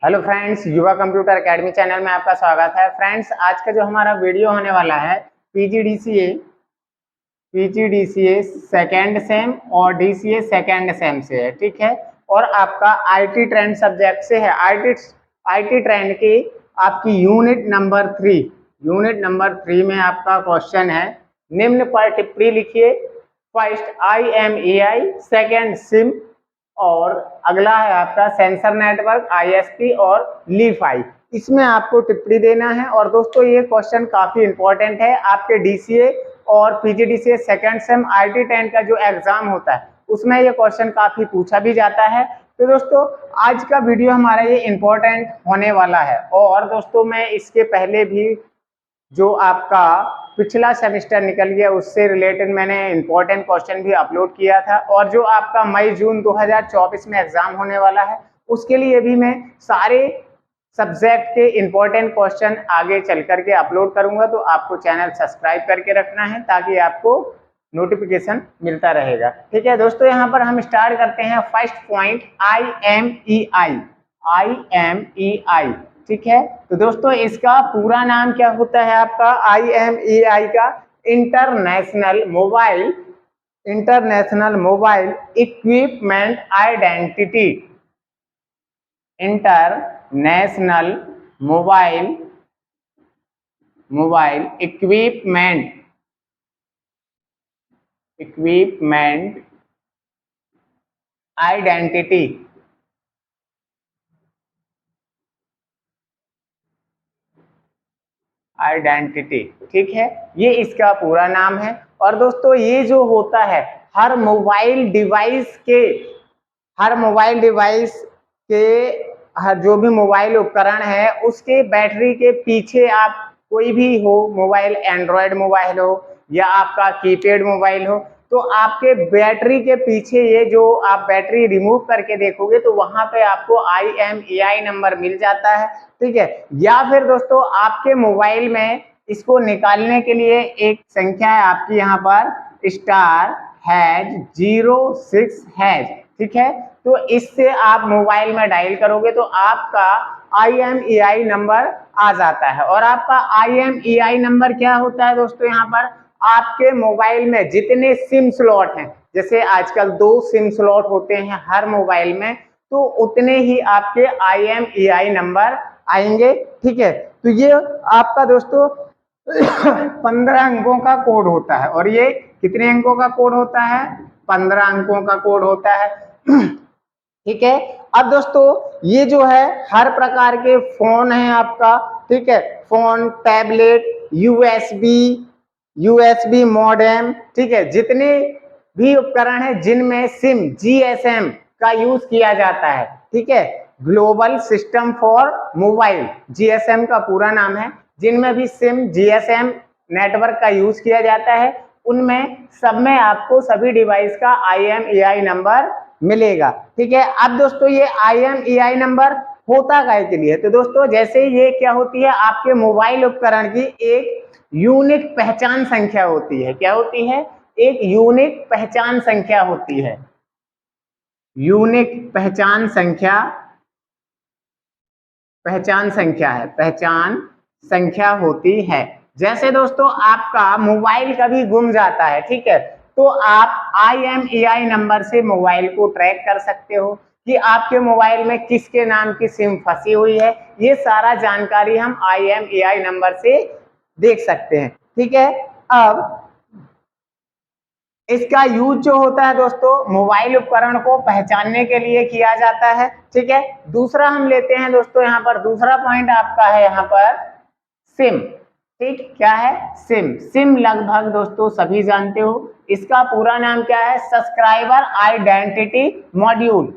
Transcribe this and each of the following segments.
Hello friends, युवा computer academy channel में आपका स्वागत है। फ्रेंड्स, आज का जो हमारा वीडियो होने वाला है पीजीडीसीए सेकेंड सेम और डीसीए सेकेंड सेम से है, ठीक है। और आपका आईटी ट्रेंड सब्जेक्ट से है। आईटी ट्रेंड की आपकी यूनिट नंबर 3 में आपका क्वेश्चन है, निम्न पर टिप्पणी लिखिए। फर्स्ट IMEI, सेकेंड सिम, और अगला है आपका सेंसर नेटवर्क ISP और लीफाई। इसमें आपको टिप्पणी देना है। और दोस्तों, ये क्वेश्चन काफी इंपॉर्टेंट है। आपके डीसीए और पीजीडीसीए सेकंड सेम आईटी 10 का जो एग्जाम होता है उसमें ये क्वेश्चन काफी पूछा भी जाता है। तो दोस्तों, आज का वीडियो हमारा ये इंपॉर्टेंट होने वाला है। और दोस्तों, मैं इसके पहले भी जो आपका पिछला सेमेस्टर निकल गया उससे रिलेटेड मैंने इंपॉर्टेंट क्वेश्चन भी अपलोड किया था। और जो आपका मई जून 2024 में एग्जाम होने वाला है उसके लिए भी मैं सारे सब्जेक्ट के इंपॉर्टेंट क्वेश्चन आगे चल करके अपलोड करूंगा। तो आपको चैनल सब्सक्राइब करके रखना है ताकि आपको नोटिफिकेशन मिलता रहेगा, ठीक है। दोस्तों, यहाँ पर हम स्टार्ट करते हैं। फर्स्ट पॉइंट IMEI, ठीक है। तो दोस्तों, इसका पूरा नाम क्या होता है आपका IMEI का? International mobile equipment identity. International mobile equipment identity, ठीक है। ये इसका पूरा नाम है। और दोस्तों, ये जो होता है हर मोबाइल हर जो भी मोबाइल उपकरण है उसके बैटरी के पीछे, आप कोई भी हो मोबाइल, एंड्रॉयड मोबाइल हो या आपका कीपैड मोबाइल हो, तो आपके बैटरी के पीछे ये जो आप बैटरी रिमूव करके देखोगे तो वहां पे आपको IMEI नंबर मिल जाता है, ठीक है। या फिर दोस्तों, आपके मोबाइल में इसको निकालने के लिए एक संख्या है आपकी यहाँ पर *#06#, ठीक है। तो इससे आप मोबाइल में डायल करोगे तो आपका IMEI नंबर आ जाता है। और आपका IMEI नंबर क्या होता है दोस्तों? यहाँ पर आपके मोबाइल में जितने सिम स्लॉट हैं, जैसे आजकल 2 सिम स्लॉट होते हैं हर मोबाइल में, तो उतने ही आपके IMEI नंबर आएंगे, ठीक है। तो ये आपका दोस्तों 15 अंकों का कोड होता है। और ये कितने अंकों का कोड होता है? 15 अंकों का कोड होता है, ठीक है। अब दोस्तों, ये जो है हर प्रकार के फोन है आपका, ठीक है। फोन, टैबलेट, यूएसबी मॉडेम, ठीक है। जितने भी उपकरण है जिनमें सिम GSM का यूज किया जाता है, ठीक है। Global system for mobile, GSM का पूरा नाम है। जिनमें भी सिम GSM नेटवर्क का यूज किया जाता है उनमें सब में आपको सभी डिवाइस का IMEI नंबर मिलेगा, ठीक है। अब दोस्तों, ये IMEI नंबर होता काय के लिए? तो दोस्तों, जैसे ये क्या होती है, आपके मोबाइल उपकरण की एक यूनिक पहचान संख्या होती है। क्या होती है? एक यूनिक पहचान संख्या होती है। यूनिक पहचान संख्या होती है। जैसे दोस्तों, आपका मोबाइल कभी गुम जाता है, ठीक है, तो आप IMEI नंबर से मोबाइल को ट्रैक कर सकते हो कि आपके मोबाइल में किसके नाम की सिम फंसी हुई है। ये सारा जानकारी हम IMEI नंबर से देख सकते हैं, ठीक है। अब इसका यूज जो होता है दोस्तों, मोबाइल उपकरण को पहचानने के लिए किया जाता है, ठीक है। दूसरा हम लेते हैं दोस्तों, यहाँ पर दूसरा पॉइंट आपका है यहाँ पर सिम, ठीक। क्या है? सिम लगभग दोस्तों सभी जानते हो। इसका पूरा नाम क्या है? Subscriber identity module.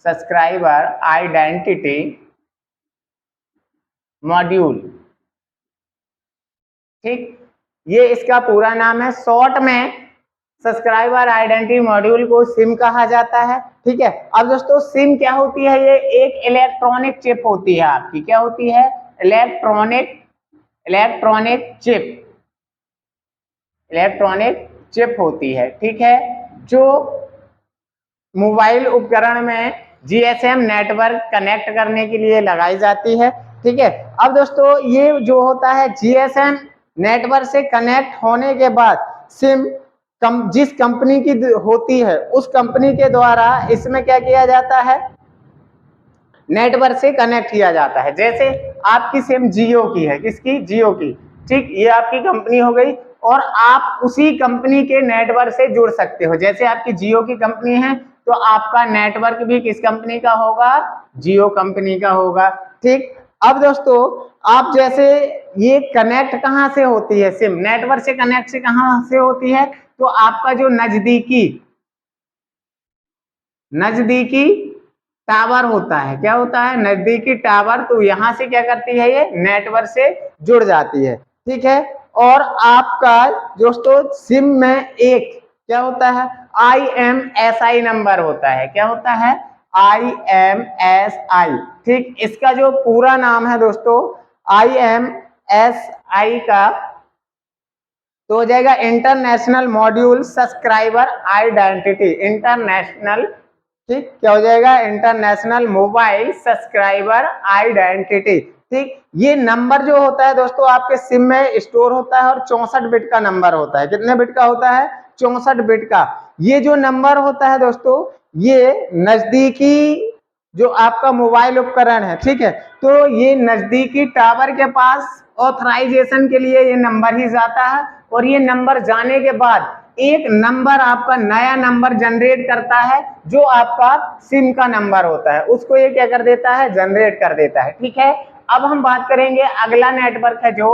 Subscriber identity module, ठीक। ये इसका पूरा नाम है। शॉर्ट में सब्सक्राइबर आइडेंटिटी मॉड्यूल को सिम कहा जाता है, ठीक है। अब दोस्तों, सिम क्या होती है? ये एक इलेक्ट्रॉनिक चिप होती है आपकी। क्या होती है? इलेक्ट्रॉनिक चिप होती है, ठीक है। जो मोबाइल उपकरण में जीएसएम नेटवर्क कनेक्ट करने के लिए लगाई जाती है। ठीक है, अब दोस्तों ये जो होता है जीएसएम नेटवर्क से कनेक्ट होने के बाद सिम जिस कंपनी की होती है उस कंपनी के द्वारा इसमें क्या किया जाता है, नेटवर्क से कनेक्ट किया जाता है। जैसे आपकी सिम जियो की है, किसकी, जियो की, ठीक, ये आपकी कंपनी हो गई और आप उसी कंपनी के नेटवर्क से जुड़ सकते हो। जैसे आपकी जियो की कंपनी है तो आपका नेटवर्क भी किस कंपनी का होगा, जियो कंपनी का होगा। ठीक, अब दोस्तों आप जैसे ये कनेक्ट कहाँ से होती है, सिम नेटवर्क से कनेक्ट से कहाँ से होती है, तो आपका जो नजदीकी टावर होता है, क्या होता है, नजदीकी टावर, तो यहां से क्या करती है, ये नेटवर्क से जुड़ जाती है। ठीक है, और आपका दोस्तों सिम में एक क्या होता है, IMSI नंबर होता है, क्या होता है, IMSI। ठीक, इसका जो पूरा नाम है दोस्तों IMSI का तो हो जाएगा international module subscriber identity, international, ठीक, क्या हो जाएगा, इंटरनेशनल मोबाइल सब्सक्राइबर आइडेंटिटी। ठीक, ये नंबर जो होता है दोस्तों आपके सिम में स्टोर होता है और 64 बिट का नंबर होता है। कितने बिट का होता है, 64 बिट का। ये जो नंबर होता है दोस्तों, ये नजदीकी जो आपका मोबाइल उपकरण है, ठीक है, तो ये नजदीकी टावर के पास ऑथराइजेशन के लिए ये नंबर ही जाता है और ये नंबर जाने के बाद एक नंबर आपका नया नंबर जनरेट करता है जो आपका सिम का नंबर होता है, उसको ये क्या कर देता है, जनरेट कर देता है। ठीक है, अब हम बात करेंगे अगला नेटवर्क है जो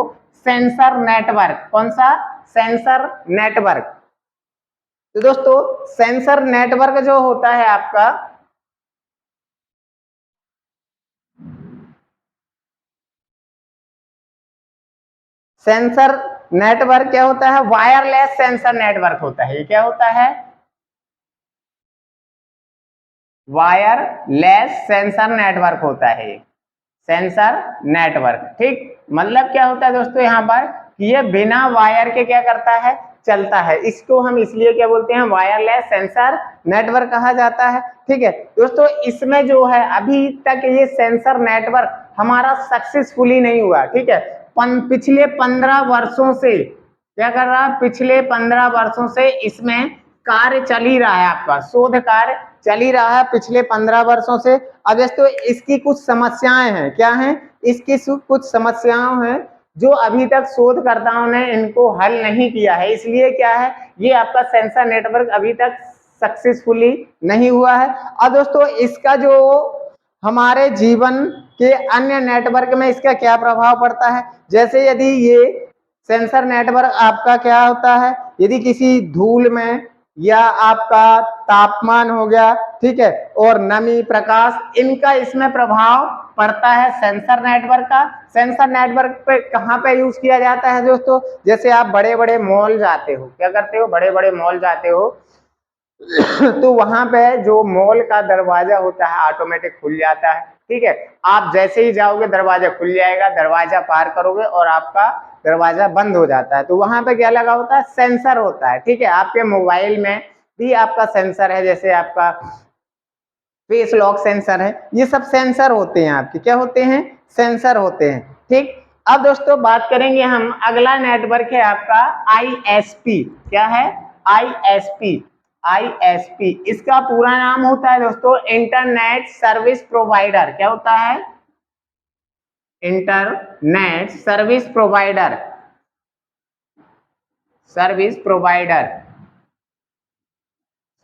सेंसर नेटवर्क। कौन सा, सेंसर नेटवर्क। तो दोस्तों सेंसर नेटवर्क जो होता है आपका, सेंसर नेटवर्क क्या होता है, वायरलेस सेंसर नेटवर्क होता है। ये क्या होता है, वायरलेस सेंसर नेटवर्क होता है, सेंसर नेटवर्क। ठीक, मतलब क्या होता है दोस्तों यहाँ पर कि ये बिना वायर के क्या करता है, चलता है। इसको हम इसलिए क्या बोलते हैं, वायरलेस सेंसर नेटवर्क कहा जाता है। ठीक है दोस्तों, इसमें जो है अभी तक ये सेंसर नेटवर्क हमारा सक्सेसफुली नहीं हुआ। ठीक है, पिछले 15 वर्षों से क्या कर रहा है, पिछले 15 वर्षों से इसमें कार्य चल ही रहा है, आपका शोध कार्य चल ही रहा है पिछले 15 वर्षों से। अब दोस्तों इसकी कुछ समस्याएं हैं, क्या हैं, इसकी कुछ समस्याएं हैं जो अभी तक शोधकर्ताओं ने इनको हल नहीं किया है, इसलिए क्या है, ये आपका सेंसर नेटवर्क अभी तक सक्सेसफुली नहीं हुआ है। और दोस्तों इसका जो हमारे जीवन के अन्य नेटवर्क में इसका क्या प्रभाव पड़ता है, जैसे यदि ये सेंसर नेटवर्क आपका क्या होता है, यदि किसी धूल में या आपका तापमान हो गया, ठीक है, और नमी, प्रकाश, इनका इसमें प्रभाव पड़ता है सेंसर नेटवर्क का। सेंसर नेटवर्क पे कहाँ पे यूज किया जाता है दोस्तों, जैसे आप बड़े बड़े मॉल जाते हो, क्या करते हो, बड़े बड़े मॉल जाते हो तो वहां पे जो मॉल का दरवाजा होता है ऑटोमेटिक खुल जाता है। ठीक है, आप जैसे ही जाओगे दरवाजा खुल जाएगा, दरवाजा पार करोगे और आपका दरवाजा बंद हो जाता है। तो वहां पे क्या लगा होता है, सेंसर होता है। ठीक है, आपके मोबाइल में भी आपका सेंसर है, जैसे आपका फेस लॉक सेंसर है, ये सब सेंसर होते हैं आपके, क्या होते हैं, सेंसर होते हैं। ठीक, अब दोस्तों बात करेंगे हम, अगला नेटवर्क है आपका ISP। क्या है, ISP। ISP इसका पूरा नाम होता है दोस्तों इंटरनेट सर्विस प्रोवाइडर। क्या होता है, internet service provider, service provider,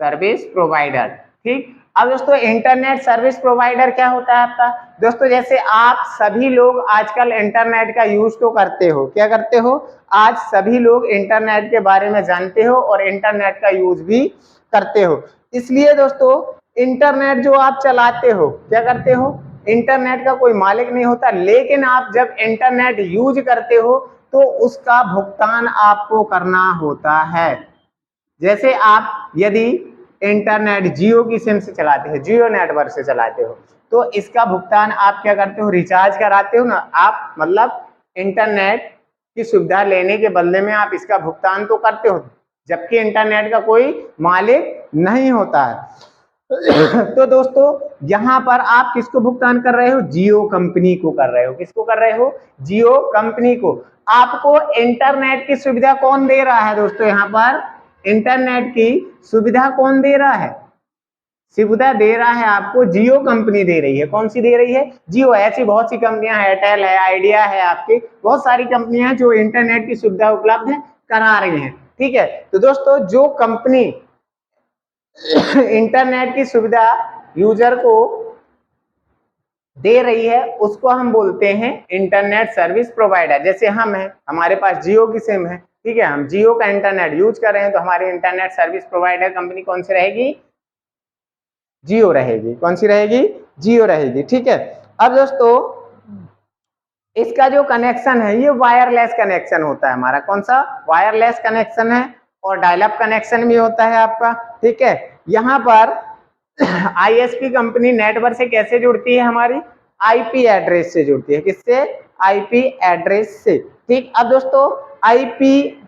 service provider. ठीक, अब दोस्तों इंटरनेट सर्विस प्रोवाइडर क्या होता है आपका, दोस्तों जैसे आप सभी लोग आजकल इंटरनेट का यूज तो करते हो, क्या करते हो, आज सभी लोग इंटरनेट के बारे में जानते हो और इंटरनेट का यूज भी करते हो। इसलिए दोस्तों इंटरनेट जो आप चलाते हो, क्या करते हो, इंटरनेट का कोई मालिक नहीं होता, लेकिन आप जब इंटरनेट यूज करते हो तो उसका भुगतान आपको करना होता है। जैसे आप यदि इंटरनेट जियो की सिम से चलाते हो, जियो नेटवर्क से चलाते हो, तो इसका भुगतान आप क्या करते हो, रिचार्ज कराते हो ना आप, मतलब इंटरनेट की सुविधा लेने के बदले में आप इसका भुगतान तो करते हो, जबकि इंटरनेट का कोई मालिक नहीं होता है। तो दोस्तों यहां पर आप किसको भुगतान कर रहे हो, जियो कंपनी को कर रहे हो। किसको कर रहे हो, जियो कंपनी को। आपको इंटरनेट की सुविधा कौन दे रहा है दोस्तों, यहां पर इंटरनेट की सुविधा कौन दे रहा है, सुविधा दे रहा है आपको जियो कंपनी दे रही है। कौन सी दे रही है, जियो। ऐसी बहुत सी कंपनियां है, एयरटेल है, आइडिया है, आपकी बहुत सारी कंपनियां हैं जो इंटरनेट की सुविधा उपलब्ध करा रही हैं। ठीक है, तो दोस्तों जो कंपनी इंटरनेट की सुविधा यूजर को दे रही है उसको हम बोलते हैं इंटरनेट सर्विस प्रोवाइडर। जैसे हम हैं, हमारे पास जियो की सिम है, ठीक है, हम जियो का इंटरनेट यूज कर रहे हैं, तो हमारी इंटरनेट सर्विस प्रोवाइडर कंपनी कौन सी रहेगी, जियो रहेगी। कौन सी रहेगी, जियो रहेगी। ठीक है, अब दोस्तों इसका जो कनेक्शन है ये वायरलेस कनेक्शन होता है हमारा। कौन सा, वायरलेस कनेक्शन है, और डायल अप कनेक्शन भी होता है आपका। ठीक है, यहाँ पर आईएसपी कंपनी नेटवर्क से कैसे जुड़ती है, हमारी आईपी एड्रेस से जुड़ती है। किससे, आईपी एड्रेस से। ठीक, अब दोस्तों आईपी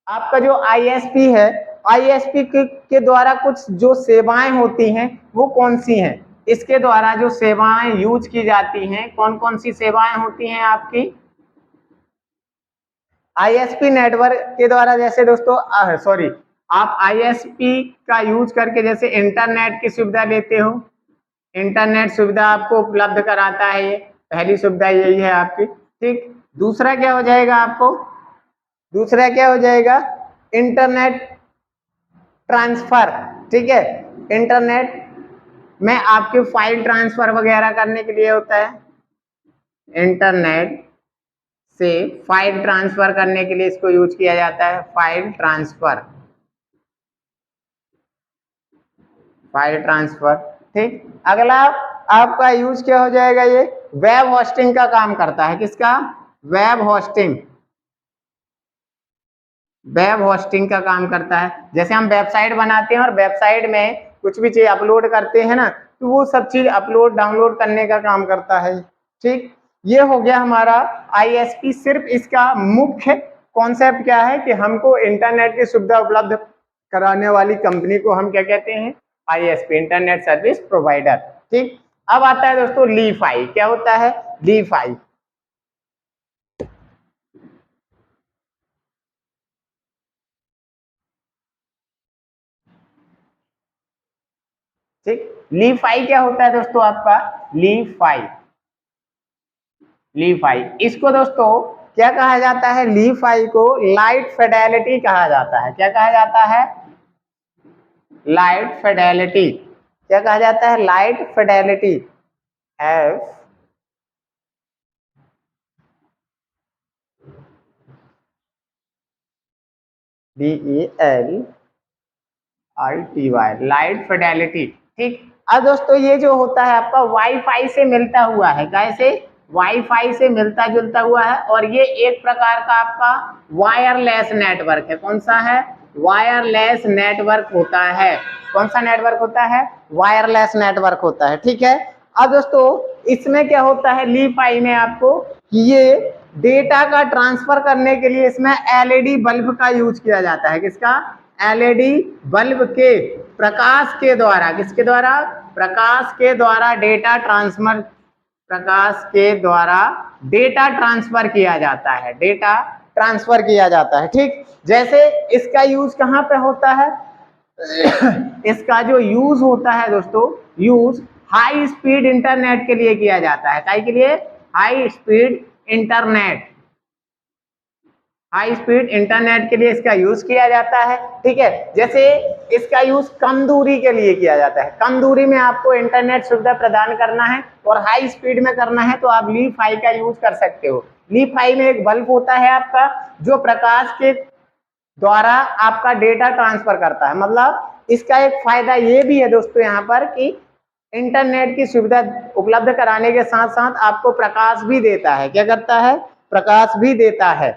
आपका जो आईएसपी है, आईएसपी के द्वारा कुछ जो सेवाएं होती हैं वो कौन सी हैं, इसके द्वारा जो सेवाएं यूज की जाती हैं, कौन कौन सी सेवाएं होती हैं आपकी आईएसपी नेटवर्क के द्वारा। जैसे दोस्तों सॉरी, आप आईएसपी का यूज करके जैसे इंटरनेट की सुविधा लेते हो, इंटरनेट सुविधा आपको उपलब्ध कराता है, ये पहली सुविधा यही है आपकी। ठीक, दूसरा क्या हो जाएगा आपको, दूसरा क्या हो जाएगा, इंटरनेट ट्रांसफर। ठीक है, इंटरनेट में आपके फाइल ट्रांसफर वगैरह करने के लिए होता है, इंटरनेट से फाइल ट्रांसफर करने के लिए इसको यूज किया जाता है, फाइल ट्रांसफर, फाइल ट्रांसफर। ठीक, अगला आपका यूज क्या हो जाएगा, ये वेब होस्टिंग का काम करता है। किसका, वेब होस्टिंग, वेब होस्टिंग का काम करता है। जैसे हम वेबसाइट बनाते हैं और वेबसाइट में कुछ भी चीज अपलोड करते हैं ना, तो वो सब चीज अपलोड डाउनलोड करने का काम करता है। ठीक, ये हो गया हमारा आईएसपी। सिर्फ इसका मुख्य कॉन्सेप्ट क्या है कि हमको इंटरनेट की सुविधा उपलब्ध कराने वाली कंपनी को हम क्या कहते हैं, आईएसपी, इंटरनेट सर्विस प्रोवाइडर। ठीक, अब आता है दोस्तों लीफाई। क्या होता है, लीफाई। ठीक, लीफाई क्या होता है दोस्तों आपका, लीफाई, लीफाई इसको दोस्तों क्या कहा जाता है, लीफाई को लाइट फिडेलिटी कहा जाता है। क्या कहा जाता है, लाइट फिडेलिटी। क्या कहा जाता है, light Fidelity, F DELITY, light Fidelity. ठीक, अब दोस्तों ये जो होता है आपका वाईफाई से मिलता हुआ है, कैसे, वाईफाई से मिलता जुलता हुआ है, और ये एक प्रकार का आपका वायरलेस नेटवर्क है। कौन सा है, वायरलेस नेटवर्क होता है। कौन सा नेटवर्क होता है, वायरलेस नेटवर्क होता है। ठीक है, अब दोस्तों इसमें क्या होता है, लीफाई में आपको ये डेटा का ट्रांसफर करने के लिए इसमें एलईडी बल्ब का यूज किया जाता है। किसका, एलईडी बल्ब के प्रकाश के द्वारा, किसके द्वारा, प्रकाश के द्वारा डेटा ट्रांसफर, प्रकाश के द्वारा डेटा ट्रांसफर किया जाता है, डेटा ट्रांसफर किया जाता है। ठीक, जैसे इसका यूज कहां पे होता है, इसका जो यूज होता है दोस्तों, यूज हाई स्पीड इंटरनेट के लिए किया जाता है। काय के लिए, high speed internet, high speed internet के लिए इसका यूज किया जाता है। ठीक है, जैसे इसका यूज कम दूरी के लिए किया जाता है, कम दूरी में आपको इंटरनेट सुविधा प्रदान करना है और हाई स्पीड में करना है तो आप लीफाई का यूज कर सकते हो। लीफाई में एक बल्ब होता है आपका जो प्रकाश के द्वारा आपका डेटा ट्रांसफर करता है। मतलब इसका एक फायदा ये भी है दोस्तों यहाँ पर कि इंटरनेट की सुविधा उपलब्ध कराने के साथ साथ आपको प्रकाश भी देता है। क्या करता है, प्रकाश भी देता है।